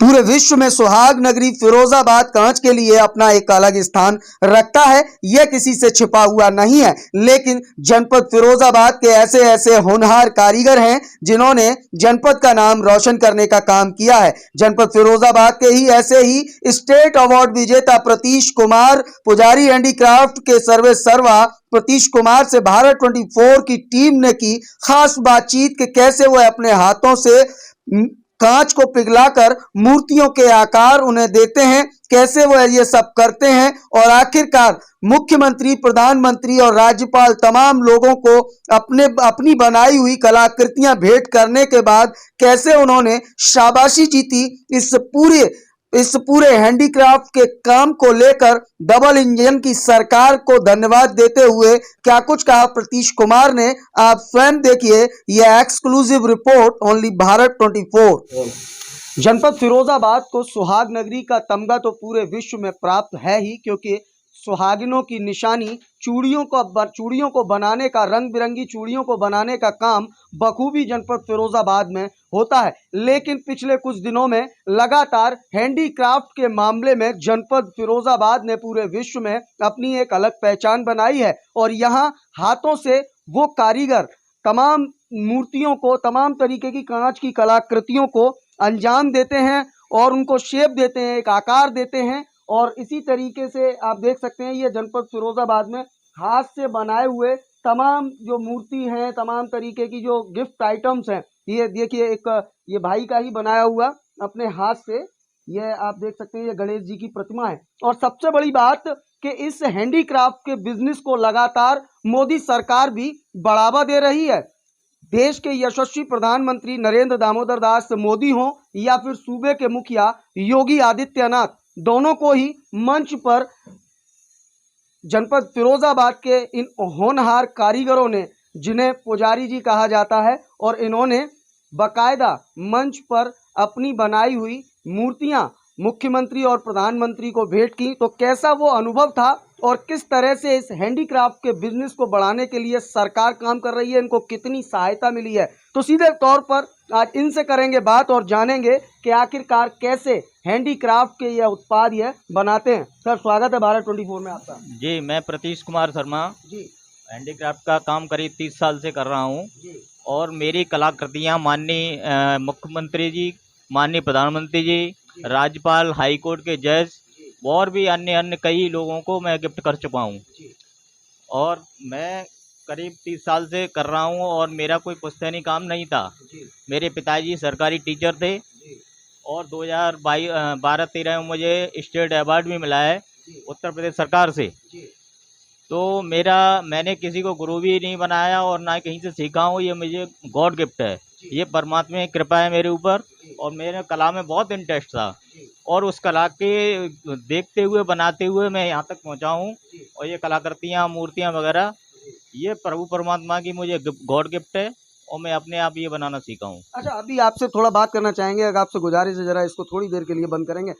पूरे विश्व में सुहाग नगरी फिरोजाबाद कांच के लिए अपना एक अलग स्थान रखता है। यह किसी से छिपा हुआ नहीं है, लेकिन जनपद फिरोजाबाद के ऐसे ऐसे होनहार कारीगर हैं जिन्होंने जनपद का नाम रोशन करने का काम किया है। जनपद फिरोजाबाद के ही ऐसे ही स्टेट अवार्ड विजेता प्रतीश कुमार पुजारी हैंडीक्राफ्ट के सर्वे सर्वा प्रतीश कुमार से भारत 24 की टीम ने की खास बातचीत कि कैसे वह अपने हाथों से कांच को पिघलाकर मूर्तियों के आकार उन्हें देते हैं, कैसे वह ये सब करते हैं और आखिरकार मुख्यमंत्री, प्रधानमंत्री और राज्यपाल तमाम लोगों को अपनी बनाई हुई कलाकृतियां भेंट करने के बाद कैसे उन्होंने शाबाशी जीती। इस पूरे हैंडीक्राफ्ट के काम को लेकर डबल इंजन की सरकार को धन्यवाद देते हुए क्या कुछ कहा प्रतीश कुमार ने, आप स्वयं देखिए यह एक्सक्लूसिव रिपोर्ट ओनली भारत 24। जनपद फिरोजाबाद को सुहाग नगरी का तमगा तो पूरे विश्व में प्राप्त है ही, क्योंकि सुहागिनों की निशानी चूड़ियों को बनाने का, रंग बिरंगी चूड़ियों को बनाने का काम बखूबी जनपद फिरोजाबाद में होता है। लेकिन पिछले कुछ दिनों में लगातार हैंडीक्राफ्ट के मामले में जनपद फिरोजाबाद ने पूरे विश्व में अपनी एक अलग पहचान बनाई है और यहाँ हाथों से वो कारीगर तमाम मूर्तियों को, तमाम तरीके की कांच की कलाकृतियों को अंजाम देते हैं और उनको शेप देते हैं, एक आकार देते हैं। और इसी तरीके से आप देख सकते हैं ये जनपद फिरोजाबाद में हाथ से बनाए हुए तमाम जो मूर्ति हैं, तमाम तरीके की जो गिफ्ट आइटम्स हैं, ये देखिए एक ये भाई का ही बनाया हुआ अपने हाथ से, ये आप देख सकते हैं ये गणेश जी की प्रतिमा है। और सबसे बड़ी बात कि इस हैंडीक्राफ्ट के बिजनेस को लगातार मोदी सरकार भी बढ़ावा दे रही है। देश के यशस्वी प्रधानमंत्री नरेंद्र दामोदर दास मोदी हों या फिर सूबे के मुखिया योगी आदित्यनाथ, दोनों को ही मंच पर जनपद फिरोजाबाद के इन होनहार कारीगरों ने, जिन्हें पुजारी जी कहा जाता है, और इन्होंने बकायदा मंच पर अपनी बनाई हुई मूर्तियां मुख्यमंत्री और प्रधानमंत्री को भेंट की। तो कैसा वो अनुभव था और किस तरह से इस हैंडीक्राफ्ट के बिजनेस को बढ़ाने के लिए सरकार काम कर रही है, इनको कितनी सहायता मिली है, तो सीधे तौर पर आज इनसे करेंगे बात और जानेंगे कि आखिरकार कैसे हैंडीक्राफ्ट के ये उत्पाद ये बनाते हैं। सर, स्वागत है भारत 24 में आपका। जी, मैं प्रतीश कुमार शर्मा जी हैंडीक्राफ्ट का काम करीब 30 साल से कर रहा हूँ और मेरी कलाकृतियाँ माननीय मुख्यमंत्री जी, माननीय प्रधानमंत्री जी, राज्यपाल, हाई कोर्ट के जज और भी अन्य कई लोगों को मैं गिफ्ट कर चुका हूँ। और मैं करीब 30 साल से कर रहा हूँ और मेरा कोई पुश्तैनी काम नहीं था। मेरे पिताजी सरकारी टीचर थे और 2012-13 में मुझे स्टेट अवार्ड भी मिला है उत्तर प्रदेश सरकार से। तो मैंने किसी को गुरु भी नहीं बनाया और ना कहीं से सीखा हूँ, ये मुझे गॉड गिफ्ट है, ये परमात्मा की कृपा है मेरे ऊपर। और मेरे कला में बहुत इंटरेस्ट था और उस कला के देखते हुए, बनाते हुए मैं यहाँ तक पहुँचा हूँ। और ये कलाकृतियाँ, मूर्तियाँ वगैरह, ये प्रभु परमात्मा की मुझे गॉड गिफ्ट है और मैं अपने आप ये बनाना सीखा हूँ। अच्छा, अभी आपसे थोड़ा बात करना चाहेंगे, अगर आपसे गुजारिश है जरा इसको थोड़ी देर के लिए बंद करेंगे।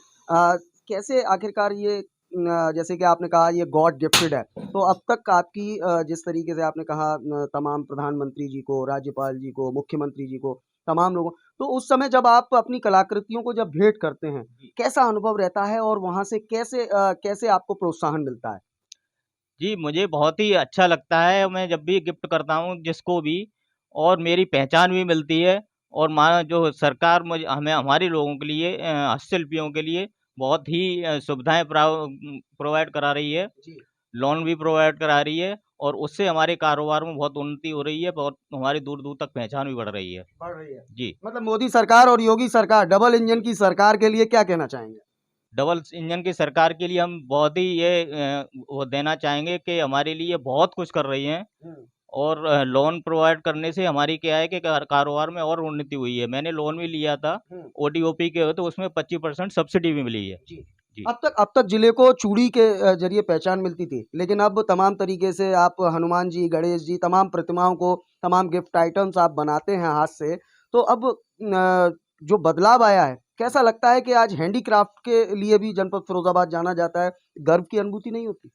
कैसे आखिरकार ये जैसे कि आपने कहा ये गॉड गिफ्टेड है, तो अब तक आपकी जिस तरीके से आपने कहा तमाम प्रधानमंत्री जी को, राज्यपाल जी को, मुख्यमंत्री जी को, तमाम लोगों, तो उस समय जब आप अपनी कलाकृतियों को जब भेंट करते हैं, कैसा अनुभव रहता है और वहाँ से कैसे आपको प्रोत्साहन मिलता है? जी, मुझे बहुत ही अच्छा लगता है। मैं जब भी गिफ्ट करता हूँ जिसको भी, और मेरी पहचान भी मिलती है। और जो सरकार मुझे हमारे लोगों के लिए, हस्तशिल्पियों के लिए बहुत ही सुविधाएं प्रोवाइड करा रही है, लोन भी प्रोवाइड करा रही है और उससे हमारे कारोबार में बहुत उन्नति हो रही है, बहुत हमारी दूर दूर तक पहचान भी बढ़ रही है। जी, मतलब मोदी सरकार और योगी सरकार, डबल इंजन की सरकार के लिए क्या कहना चाहेंगे? डबल इंजन की सरकार के लिए हम बहुत ही ये वो देना चाहेंगे कि हमारे लिए बहुत कुछ कर रही हैं। और लोन प्रोवाइड करने से हमारी क्या है कि कारोबार में और उन्नति हुई है। मैंने लोन भी लिया था ओडीओपी के, तो उसमें 25% सब्सिडी भी मिली है। जी। अब तक जिले को चूड़ी के जरिए पहचान मिलती थी, लेकिन अब तमाम तरीके से आप हनुमान जी, गणेश जी, तमाम प्रतिमाओं को, तमाम गिफ्ट आइटम्स आप बनाते हैं हाथ से। तो अब जो बदलाव आया है, कैसा लगता है कि आज हैंडीक्राफ्ट के लिए भी जनपद फिरोजाबाद जाना जाता है, गर्व की अनुभूति नहीं होती?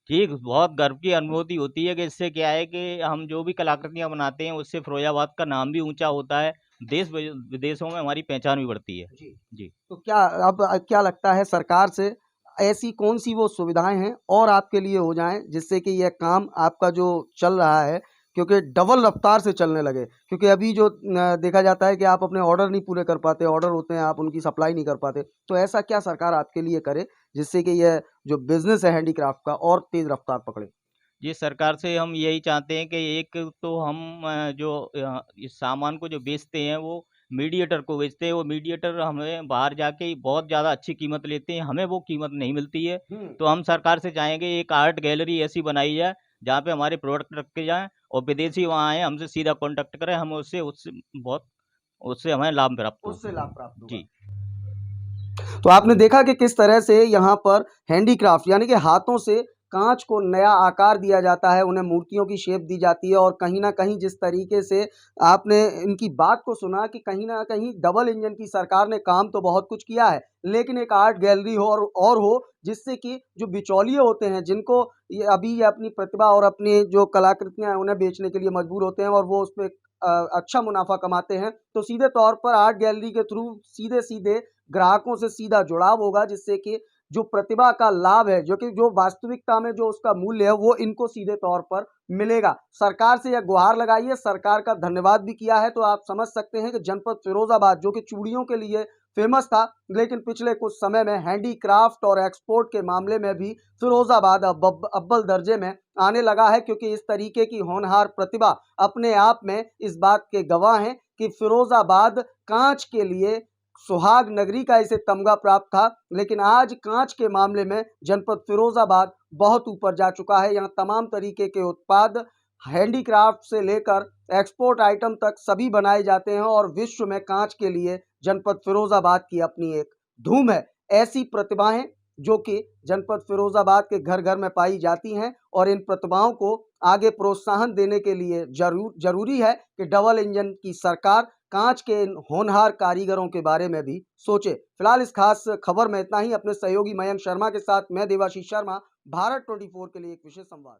ठीक, बहुत गर्व की अनुभूति होती है कि इससे क्या है कि हम जो भी कलाकृतियाँ बनाते हैं उससे फिरोजाबाद का नाम भी ऊंचा होता है, देश विदेशों में हमारी पहचान भी बढ़ती है। जी। जी। तो क्या लगता है सरकार से ऐसी कौन सी वो सुविधाएं हैं और आपके लिए हो जाएं जिससे कि यह काम आपका जो चल रहा है क्योंकि डबल रफ्तार से चलने लगे, क्योंकि अभी जो देखा जाता है कि आप अपने ऑर्डर नहीं पूरे कर पाते, ऑर्डर होते हैं आप उनकी सप्लाई नहीं कर पाते, तो ऐसा क्या सरकार आपके लिए करे जिससे कि यह जो बिजनेस है हैंडीक्राफ्ट का और तेज रफ्तार पकड़े। जी, सरकार से हम यही चाहते हैं कि एक तो हम जो इस सामान को जो बेचते हैं वो मीडिएटर को बेचते हैं, वो मीडिएटर हमें बाहर जाके बहुत ज़्यादा अच्छी कीमत लेते हैं, हमें वो कीमत नहीं मिलती है। तो हम सरकार से चाहेंगे एक आर्ट गैलरी ऐसी बनाई जाए जहाँ पे हमारे प्रोडक्ट रखे जाएँ और विदेशी वहाँ आएँ, हमसे सीधा कॉन्टैक्ट करें, हम उससे उससे बहुत उससे हमें लाभ प्राप्त हो। उससे लाभ प्राप्त होगा। जी। तो आपने देखा कि किस तरह से यहाँ पर हैंडीक्राफ्ट यानी कि हाथों से कांच को नया आकार दिया जाता है, उन्हें मूर्तियों की शेप दी जाती है और कहीं ना कहीं जिस तरीके से आपने इनकी बात को सुना कि कहीं ना कहीं डबल इंजन की सरकार ने काम तो बहुत कुछ किया है, लेकिन एक आर्ट गैलरी हो और हो जिससे कि जो बिचौलिए होते हैं जिनको ये अपनी प्रतिभा और अपनी जो कलाकृतियां हैं उन्हें बेचने के लिए मजबूर होते हैं और वो उस पर अच्छा मुनाफा कमाते हैं, तो सीधे तौर पर आर्ट गैलरी के थ्रू सीधे सीधे ग्राहकों से सीधा जुड़ाव होगा जिससे कि जो प्रतिभा का लाभ है जो कि जो वास्तविकता में जो उसका मूल्य है वो इनको सीधे तौर पर मिलेगा। सरकार से यह गुहार लगाई है, सरकार का धन्यवाद भी किया है। तो आप समझ सकते हैं कि जनपद फिरोजाबाद जो कि चूड़ियों के लिए फेमस था, लेकिन पिछले कुछ समय में हैंडीक्राफ्ट और एक्सपोर्ट के मामले में भी फिरोजाबाद अब अव्वल दर्जे में आने लगा है, क्योंकि इस तरीके की होनहार प्रतिभा अपने आप में इस बात के गवाह हैं कि फिरोजाबाद कांच के लिए सुहाग नगरी का इसे तमगा प्राप्त था, लेकिन आज कांच के मामले में जनपद फिरोजाबाद बहुत ऊपर जा चुका है। यहाँ तमाम तरीके के उत्पाद हैंडीक्राफ्ट से लेकर एक्सपोर्ट आइटम तक सभी बनाए जाते हैं और विश्व में कांच के लिए जनपद फिरोजाबाद की अपनी एक धूम है। ऐसी प्रतिभाएं जो कि जनपद फिरोजाबाद के घर घर में पाई जाती हैं और इन प्रतिभाओं को आगे प्रोत्साहन देने के लिए जरूरी है कि डबल इंजन की सरकार कांच के इन होनहार कारीगरों के बारे में भी सोचे। फिलहाल इस खास खबर में इतना ही। अपने सहयोगी मयंक शर्मा के साथ मैं देवाशीष शर्मा, भारत 24 के लिए एक विशेष संवाद।